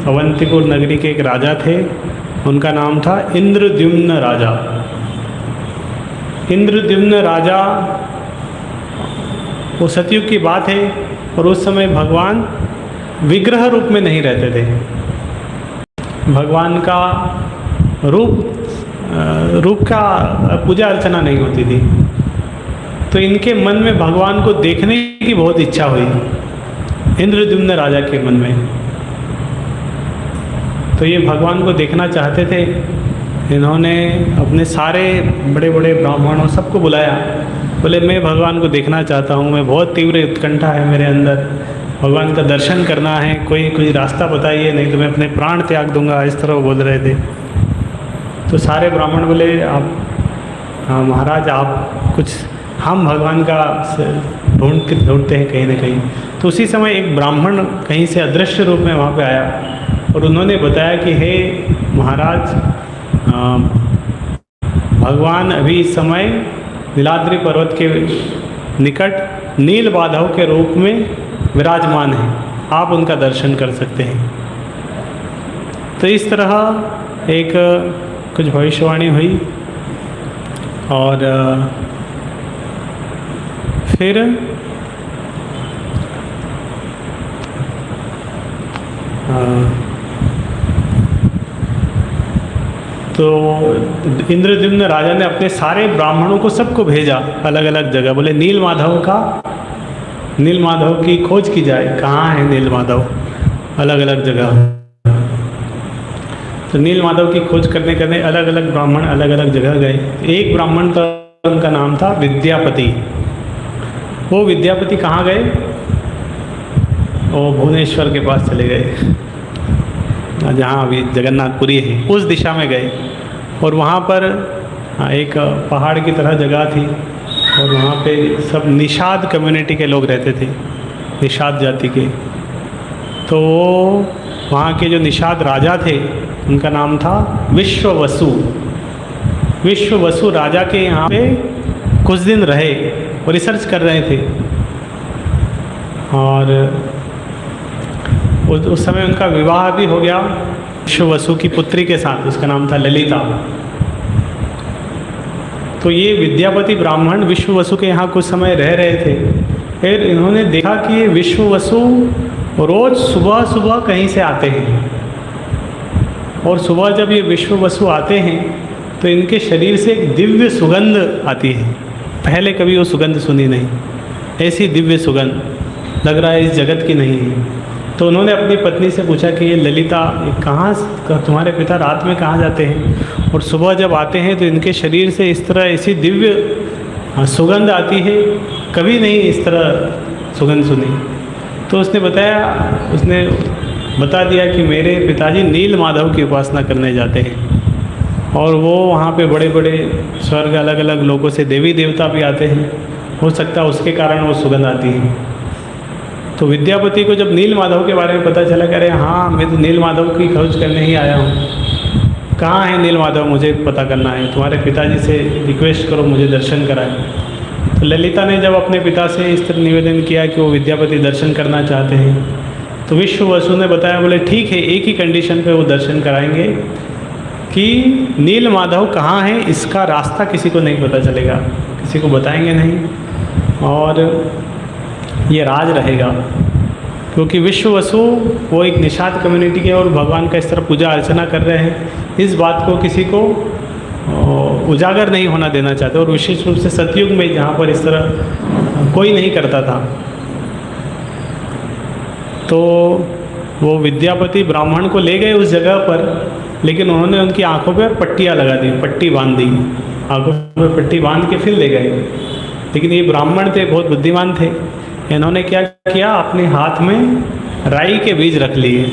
अवंतीपुर नगरी के एक राजा थे, उनका नाम था इंद्रद्युम्न राजा। इंद्रद्युम्न राजा, वो सतयुग की बात है, और उस समय भगवान विग्रह रूप में नहीं रहते थे। भगवान का रूप का पूजा अर्चना नहीं होती थी। तो इनके मन में भगवान को देखने की बहुत इच्छा हुई, इंद्रद्युम्न राजा के मन में। तो ये भगवान को देखना चाहते थे। इन्होंने अपने सारे बड़े बड़े ब्राह्मणों सबको बुलाया, बोले मैं भगवान को देखना चाहता हूँ, मैं बहुत तीव्र उत्कंठा है मेरे अंदर, भगवान का दर्शन करना है, कोई रास्ता बताइए, नहीं तो मैं अपने प्राण त्याग दूंगा, इस तरह वो बोल रहे थे। तो सारे ब्राह्मण बोले, आप महाराज आप कुछ, हम भगवान का ढूंढते हैं कहीं ना कहीं। तो उसी समय एक ब्राह्मण कहीं से अदृश्य रूप में वहाँ पे आया और उन्होंने बताया कि हे महाराज, भगवान अभी इस समय नीलाद्रि पर्वत के निकट नील माधव के रूप में विराजमान हैं, आप उनका दर्शन कर सकते हैं। तो इस तरह एक कुछ भविष्यवाणी हुई और फिर तो इंद्रद्युम्न राजा ने अपने सारे ब्राह्मणों को सबको भेजा अलग अलग जगह, बोले नील माधव की खोज की जाए, कहाँ है नील माधव, अलग अलग जगह। तो नील माधव की खोज करने अलग अलग ब्राह्मण अलग अलग जगह गए। एक ब्राह्मण का उनका नाम था विद्यापति। वो विद्यापति कहाँ गए? वो भुवनेश्वर के पास चले गए, जहाँ अभी जगन्नाथपुरी है, उस दिशा में गए। और वहाँ पर एक पहाड़ की तरह जगह थी और वहाँ पे सब निषाद कम्युनिटी के लोग रहते थे, निषाद जाति के। तो वहाँ के जो निषाद राजा थे उनका नाम था विश्ववसु। विश्ववसु राजा के यहाँ पे कुछ दिन रहे और रिसर्च कर रहे थे। और उस समय उनका विवाह भी हो गया विश्ववसु की पुत्री के साथ, उसका नाम था ललिता। तो ये विद्यापति ब्राह्मण विश्ववसु के यहाँ कुछ समय रह रहे थे। फिर इन्होंने देखा कि ये विश्ववसु रोज़ सुबह सुबह कहीं से आते हैं, और सुबह जब ये विश्ववसु आते हैं तो इनके शरीर से एक दिव्य सुगंध आती है। पहले कभी वो सुगंध सुनी नहीं, ऐसी दिव्य सुगंध, लग रहा है इस जगत की नहीं है। तो उन्होंने अपनी पत्नी से पूछा कि ये ललिता, कहाँ, तुम्हारे पिता रात में कहाँ जाते हैं और सुबह जब आते हैं तो इनके शरीर से इस तरह ऐसी दिव्य सुगंध आती है, कभी नहीं इस तरह सुगंध सुनी। तो उसने बता दिया कि मेरे पिताजी नील माधव की उपासना करने जाते हैं और वो वहाँ पे बड़े बड़े स्वर्ग अलग अलग लोगों से देवी देवता भी आते हैं, हो सकता है उसके कारण वो सुगंध आती है। तो विद्यापति को जब नील माधव के बारे में पता चला, कह रहे हाँ मैं तो नील माधव की खोज करने ही आया हूँ, कहाँ है नील माधव, मुझे पता करना है, तुम्हारे पिताजी से रिक्वेस्ट करो मुझे दर्शन कराएं। तो ललिता ने जब अपने पिता से इस तरह निवेदन किया कि वो विद्यापति दर्शन करना चाहते हैं, तो विश्ववसु ने बताया, बोले ठीक है, एक ही कंडीशन पे वो दर्शन कराएंगे कि नील माधव कहाँ है इसका रास्ता किसी को नहीं पता चलेगा, किसी को बताएंगे नहीं, और ये राज रहेगा। क्योंकि विश्ववसु वो एक निषाद कम्युनिटी के और भगवान का इस तरह पूजा अर्चना कर रहे हैं, इस बात को किसी को उजागर नहीं होना देना चाहते, और विशेष रूप से सतयुग में जहाँ पर इस तरह कोई नहीं करता था। तो वो विद्यापति ब्राह्मण को ले गए उस जगह पर, लेकिन उन्होंने उनकी आंखों पर पट्टियाँ लगा दी, पट्टी बांध दी, आंखों पर पट्टी बांध के फिर ले गए। लेकिन ये ब्राह्मण थे, बहुत बुद्धिमान थे, इन्होंने क्या किया, अपने हाथ में राई के बीज रख लिए।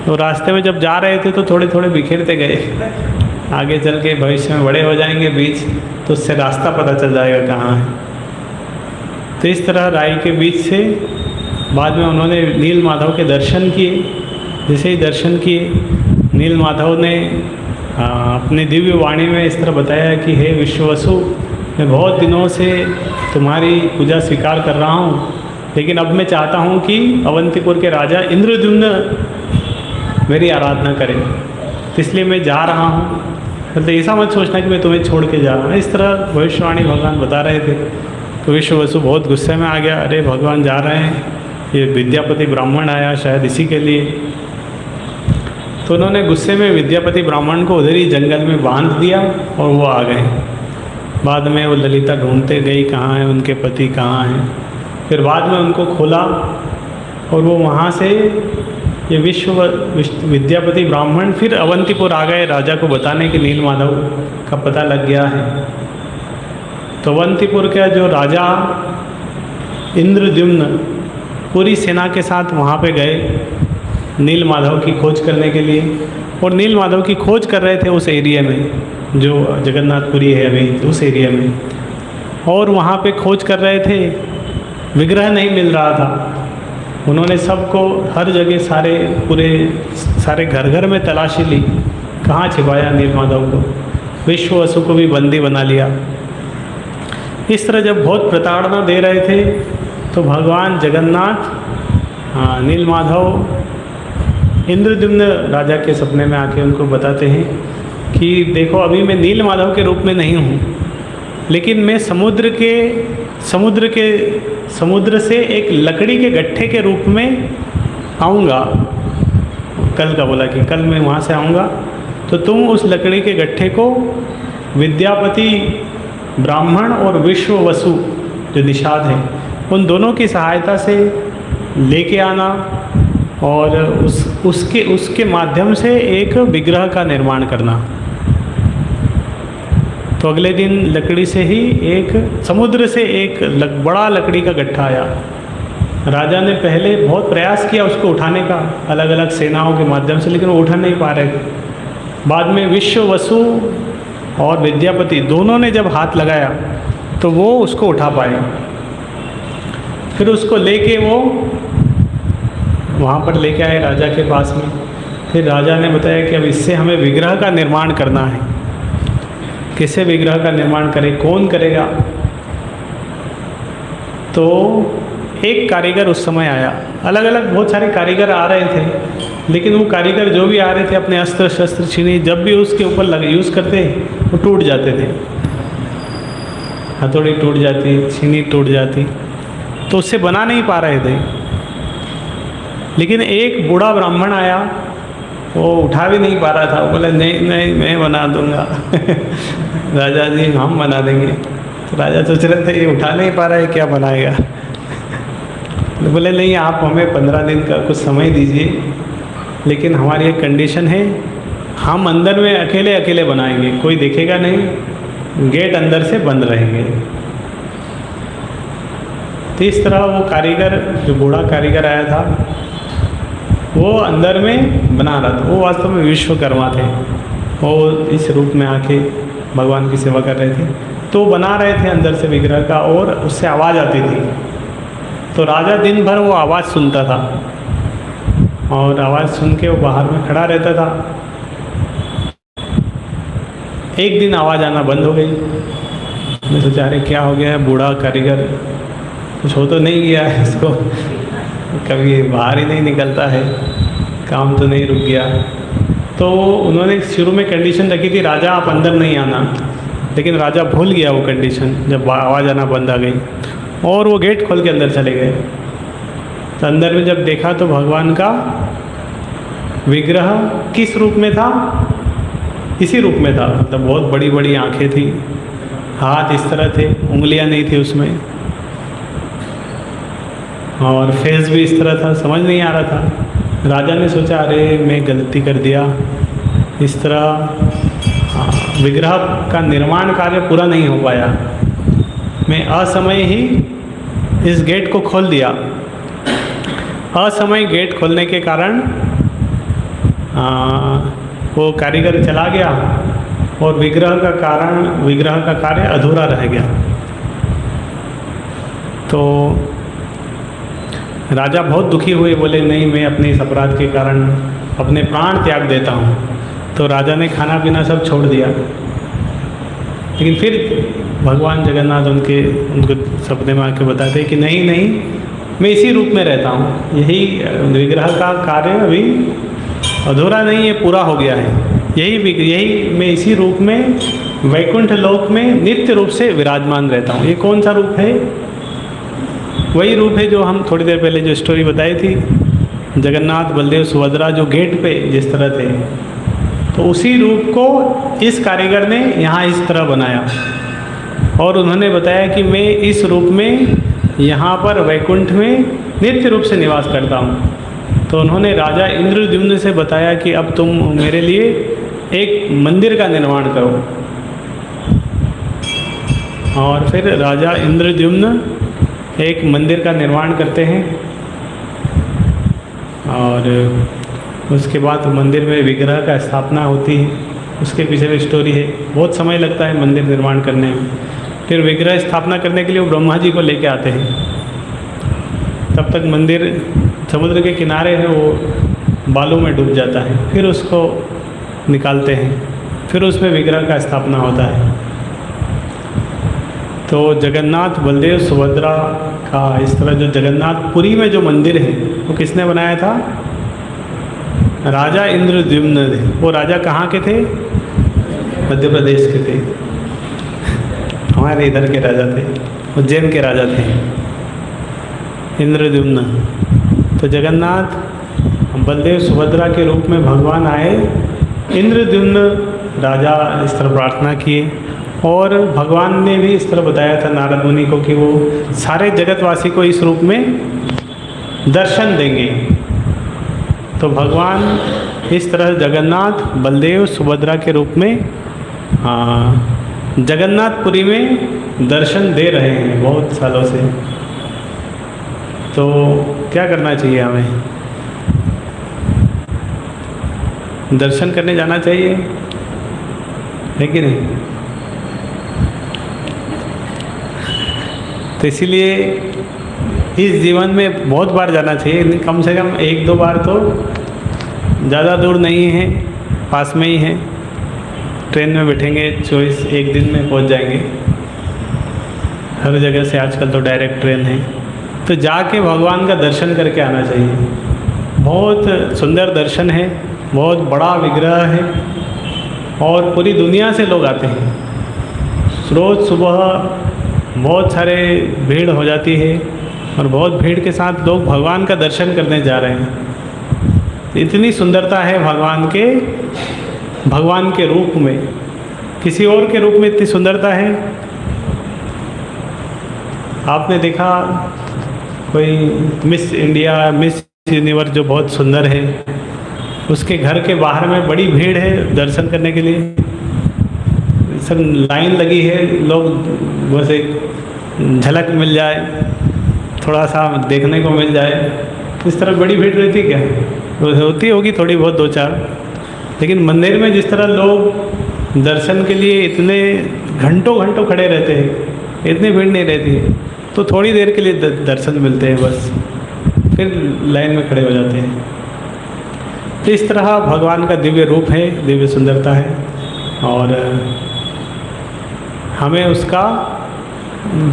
तो रास्ते में जब जा रहे थे तो थोड़े थोड़े बिखेरते गए, आगे चल के भविष्य में बड़े हो जाएंगे बीज, तो उससे रास्ता पता चल जाएगा कहाँ है। तो इस तरह राई के बीज से बाद में उन्होंने नील माधव के दर्शन किए। जैसे ही दर्शन किए, नील माधव ने अपने दिव्य वाणी में इस तरह बताया कि हे विश्ववसु, मैं बहुत दिनों से तुम्हारी पूजा स्वीकार कर रहा हूँ, लेकिन अब मैं चाहता हूँ कि अवंतीपुर के राजा इंद्रद्युम्न मेरी आराधना करें, तो इसलिए मैं जा रहा हूँ। मतलब ऐसा मत सोचना कि मैं तुम्हें छोड़ के जा रहा हूँ। इस तरह भविष्यवाणी भगवान बता रहे थे। तो विश्ववसु बहुत गुस्से में आ गया, अरे भगवान जा रहे हैं, ये विद्यापति ब्राह्मण आया शायद इसी के लिए। तो उन्होंने गुस्से में विद्यापति ब्राह्मण को उधर ही जंगल में बांध दिया और वो आ गए। बाद में वो ललिता ढूंढते गई कहाँ है, उनके पति कहाँ हैं। फिर बाद में उनको खोला और वो वहाँ से ये विद्यापति ब्राह्मण फिर अवंतीपुर आ गए राजा को बताने कि नीलमाधव का पता लग गया है। तो अवंतीपुर का जो राजा इंद्रद्युम्न पूरी सेना के साथ वहाँ पे गए नीलमाधव की खोज करने के लिए। और नीलमाधव की खोज कर रहे थे उस एरिया में, जो जगन्नाथपुरी है अभी उस एरिया में। और वहाँ पे खोज कर रहे थे, विग्रह नहीं मिल रहा था। उन्होंने सबको हर जगह सारे घर घर में तलाशी ली, कहाँ छिपाया नीलमाधव को। विश्ववसु को भी बंदी बना लिया। इस तरह जब बहुत प्रताड़ना दे रहे थे तो भगवान जगन्नाथ नीलमाधव इंद्रद्युम्न राजा के सपने में आके उनको बताते हैं कि देखो अभी मैं नीलमाधव के रूप में नहीं हूँ, लेकिन मैं समुद्र से एक लकड़ी के गट्ठे के रूप में आऊँगा। कल का बोला कि कल मैं वहाँ से आऊँगा, तो तुम उस लकड़ी के गट्ठे को विद्यापति ब्राह्मण और विश्ववसु जो निषाद है उन दोनों की सहायता से लेके आना और उसके माध्यम से एक विग्रह का निर्माण करना। तो अगले दिन लकड़ी से ही समुद्र से एक बड़ा लकड़ी का गट्ठा आया। राजा ने पहले बहुत प्रयास किया उसको उठाने का अलग अलग सेनाओं के माध्यम से, लेकिन वो उठा नहीं पा रहे थे। बाद में विश्ववसु और विद्यापति दोनों ने जब हाथ लगाया तो वो उसको उठा पाए। फिर उसको लेके वो वहाँ पर लेके आए राजा के पास में। फिर राजा ने बताया कि अब इससे हमें विग्रह का निर्माण करना है। किससे विग्रह का निर्माण करें, कौन करेगा? तो एक कारीगर उस समय आया। अलग अलग बहुत सारे कारीगर आ रहे थे, लेकिन वो कारीगर जो भी आ रहे थे अपने अस्त्र शस्त्र छीनी जब भी उसके ऊपर यूज़ करते वो टूट जाते थे। हथौड़ी टूट जाती, छीनी टूट जाती, तो उससे बना नहीं पा रहे थे। लेकिन एक बूढ़ा ब्राह्मण आया, वो उठा भी नहीं पा रहा था। वो बोले नहीं नहीं मैं बना दूंगा राजा जी हम बना देंगे। तो राजा सोच रहे थे ये उठा नहीं पा रहा है, क्या बनाएगा। तो बोले नहीं आप हमें 15 दिन का कुछ समय दीजिए, लेकिन हमारी एक कंडीशन है, हम अंदर में अकेले अकेले बनाएंगे, कोई देखेगा नहीं, गेट अंदर से बंद रहेंगे। तो इस तरह वो कारीगर जो बूढ़ा कारीगर आया था वो अंदर में बना रहा था। वो वास्तव में विश्वकर्मा थे। वो इस रूप में आके भगवान की सेवा कर रहे थे। तो बना रहे थे अंदर से विग्रह का, और उससे आवाज़ आती थी। तो राजा दिन भर वो आवाज़ सुनता था, और आवाज़ सुन के वो बाहर में खड़ा रहता था। एक दिन आवाज़ आना बंद हो गई। मैं सोचा अरे क्या हो गया है, बूढ़ा कारीगर कुछ हो तो नहीं गया है, इसको कभी बाहर ही नहीं निकलता है, काम तो नहीं रुक गया। तो उन्होंने शुरू में कंडीशन रखी थी राजा आप अंदर नहीं आना, लेकिन राजा भूल गया वो कंडीशन जब आवाज़ आना बंद आ गई, और वो गेट खोल के अंदर चले गए। तो अंदर में जब देखा तो भगवान का विग्रह किस रूप में था? इसी रूप में था। मतलब बहुत बड़ी बड़ी आँखें थी, हाथ इस तरह थे, उंगलियां नहीं थी उसमें, और फेस भी इस तरह था, समझ नहीं आ रहा था। राजा ने सोचा अरे मैं गलती कर दिया, इस तरह विग्रह का निर्माण कार्य पूरा नहीं हो पाया। मैं असमय ही इस गेट को खोल दिया। असमय गेट खोलने के कारण वो कारीगर चला गया, और विग्रह का कार्य अधूरा रह गया। तो राजा बहुत दुखी हुए, बोले नहीं मैं अपने इस अपराध के कारण अपने प्राण त्याग देता हूँ। तो राजा ने खाना पीना सब छोड़ दिया। लेकिन फिर भगवान जगन्नाथ उनको सपने में आके बताते कि नहीं नहीं मैं इसी रूप में रहता हूँ, यही विग्रह का कार्य अभी अधूरा नहीं, ये पूरा हो गया है। यही मैं इसी रूप में वैकुंठ लोक में नित्य रूप से विराजमान रहता हूँ। ये कौन सा रूप है? वही रूप है जो हम थोड़ी देर पहले जो स्टोरी बताई थी, जगन्नाथ बलदेव सुभद्रा जो गेट पे जिस तरह थे, तो उसी रूप को इस कारीगर ने यहाँ इस तरह बनाया। और उन्होंने बताया कि मैं इस रूप में यहाँ पर वैकुंठ में नित्य रूप से निवास करता हूँ। तो उन्होंने राजा इंद्रद्युम्न से बताया कि अब तुम मेरे लिए एक मंदिर का निर्माण करो। और फिर राजा इंद्रद्युम्न एक मंदिर का निर्माण करते हैं। और उसके बाद मंदिर में विग्रह का स्थापना होती है। उसके पीछे भी स्टोरी है, बहुत समय लगता है मंदिर निर्माण करने में। फिर विग्रह स्थापना करने के लिए वो ब्रह्मा जी को लेके आते हैं। तब तक मंदिर समुद्र के किनारे है, वो बालू में डूब जाता है। फिर उसको निकालते हैं, फिर उसमें विग्रह का स्थापना होता है। तो जगन्नाथ बलदेव सुभद्रा का इस तरह जो जगन्नाथपुरी में जो मंदिर है वो किसने बनाया था? राजा इंद्रद्युम्न थे। वो राजा कहाँ के थे? मध्य प्रदेश के थे। हमारे इधर के राजा थे, उज्जैन के राजा थे इंद्रद्युम्न। तो जगन्नाथ बलदेव सुभद्रा के रूप में भगवान आए। इंद्रद्युम्न राजा इस तरह प्रार्थना किए, और भगवान ने भी इस तरह बताया था नारद मुनि को कि वो सारे जगतवासी को इस रूप में दर्शन देंगे। तो भगवान इस तरह जगन्नाथ बलदेव सुभद्रा के रूप में जगन्नाथपुरी में दर्शन दे रहे हैं बहुत सालों से। तो क्या करना चाहिए हमें? दर्शन करने जाना चाहिए, है कि नहीं? तो इसीलिए इस जीवन में बहुत बार जाना चाहिए, कम से कम 1-2 बार तो। ज़्यादा दूर नहीं है, पास में ही है। ट्रेन में बैठेंगे 1 दिन में पहुंच जाएंगे। हर जगह से आजकल तो डायरेक्ट ट्रेन है। तो जाके भगवान का दर्शन करके आना चाहिए। बहुत सुंदर दर्शन है, बहुत बड़ा विग्रह है, और पूरी दुनिया से लोग आते हैं। रोज़ सुबह बहुत सारे भीड़ हो जाती है, और बहुत भीड़ के साथ लोग भगवान का दर्शन करने जा रहे हैं। इतनी सुंदरता है भगवान के रूप में। किसी और के रूप में इतनी सुंदरता है? आपने देखा कोई मिस इंडिया, मिस यूनिवर्स जो बहुत सुंदर है, उसके घर के बाहर में बड़ी भीड़ है दर्शन करने के लिए। सब लाइन लगी है, लोग बस एक झलक मिल जाए, थोड़ा सा देखने को मिल जाए, इस तरह बड़ी भीड़ रहती क्या? होती होगी थोड़ी बहुत 2-4, लेकिन मंदिर में जिस तरह लोग दर्शन के लिए इतने घंटों घंटों खड़े रहते हैं, इतनी भीड़ नहीं रहती है। तो थोड़ी देर के लिए दर्शन मिलते हैं बस, फिर लाइन में खड़े हो जाते हैं। तो इस तरह भगवान का दिव्य रूप है, दिव्य सुंदरता है, और हमें उसका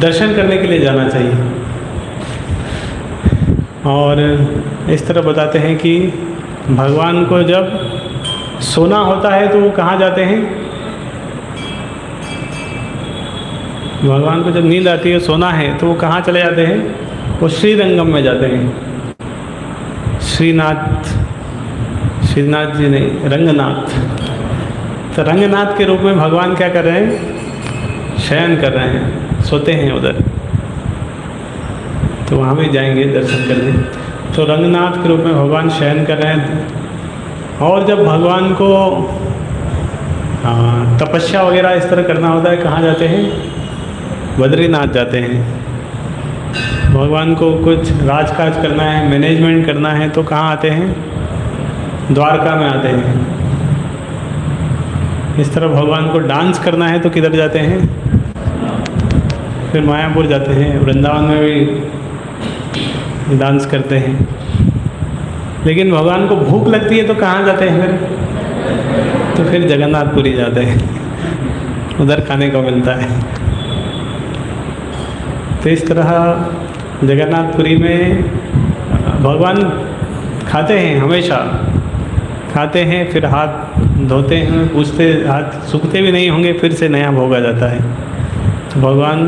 दर्शन करने के लिए जाना चाहिए। और इस तरह बताते हैं कि भगवान को जब सोना होता है तो वो कहाँ जाते हैं? भगवान को जब नींद आती है, सोना है, तो वो कहाँ चले जाते हैं? वो श्रीरंगम में जाते हैं। श्रीनाथ जी नहीं, रंगनाथ। तो रंगनाथ के रूप में भगवान क्या कर रहे हैं? शयन कर रहे हैं, सोते हैं उधर। तो वहाँ भी जाएंगे दर्शन करने। तो रंगनाथ के रूप में भगवान शयन कर रहे हैं। और जब भगवान को तपस्या वगैरह इस तरह करना होता है, कहाँ जाते हैं? बद्रीनाथ जाते हैं। भगवान को कुछ राजकाज करना है, मैनेजमेंट करना है, तो कहाँ आते हैं? द्वारका में आते हैं। इस तरह भगवान को डांस करना है तो किधर जाते हैं? फिर मायापुर जाते हैं, वृंदावन में भी डांस करते हैं। लेकिन भगवान को भूख लगती है तो कहाँ जाते हैं फिर? तो फिर जगन्नाथपुरी जाते हैं, उधर खाने को मिलता है। तो इस तरह जगन्नाथपुरी में भगवान खाते हैं, हमेशा खाते हैं, फिर हाथ धोते हैं, पूछते, हाथ सूखते भी नहीं होंगे, फिर से नया भोग आ जाता है। तो भगवान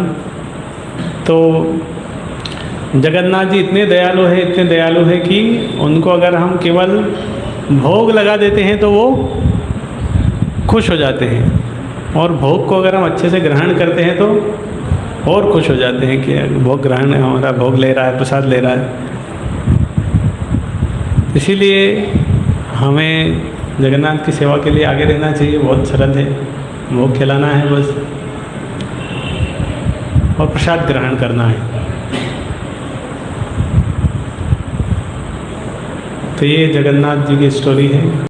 तो जगन्नाथ जी इतने दयालु है कि उनको अगर हम केवल भोग लगा देते हैं तो वो खुश हो जाते हैं, और भोग को अगर हम अच्छे से ग्रहण करते हैं तो और खुश हो जाते हैं कि भोग ग्रहण, हमारा भोग ले रहा है, प्रसाद ले रहा है। इसीलिए हमें जगन्नाथ की सेवा के लिए आगे रहना चाहिए। बहुत सरल है, भोग खिलाना है बस, और प्रसाद ग्रहण करना है। तो ये जगन्नाथ जी की स्टोरी है।